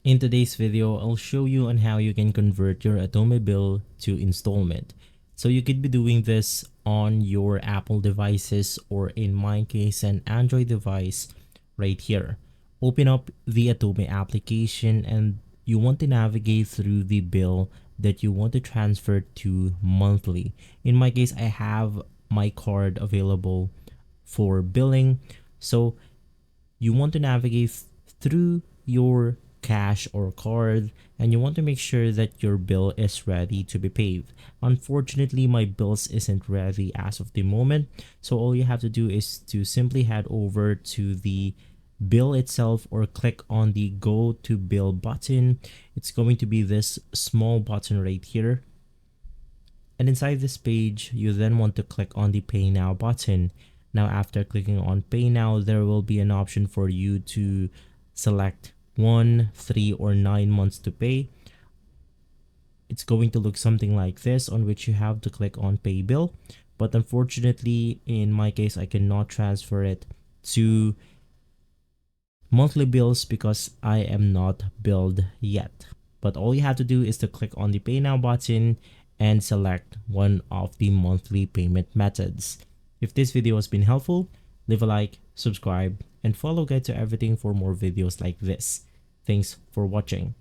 In today's video, I'll show you on how you can convert your Atome bill to installment. So you could be doing this on your Apple devices, or in my case an Android device right here. Open up the Atome application and you want to navigate through the bill that you want to transfer to monthly. In my case, I have my card available for billing. So you want to navigate through your cash or card, and you want to make sure that your bill is ready to be paid. Unfortunately, my bills isn't ready as of the moment, so all you have to do is to simply head over to the bill itself or click on the go to bill button. It's going to be this small button right here, and inside this page you then want to click on the pay now button. Now after clicking on pay now, there will be an option for you to select 1, 3, or 9 months to pay. It's going to look something like this, on which you have to click on pay bill, but unfortunately in my case I cannot transfer it to monthly bills because I am not billed yet. But all you have to do is to click on the pay now button and select one of the monthly payment methods. If this video has been helpful, leave a like, subscribe, and follow Guide to Everything for more videos like this. Thanks for watching.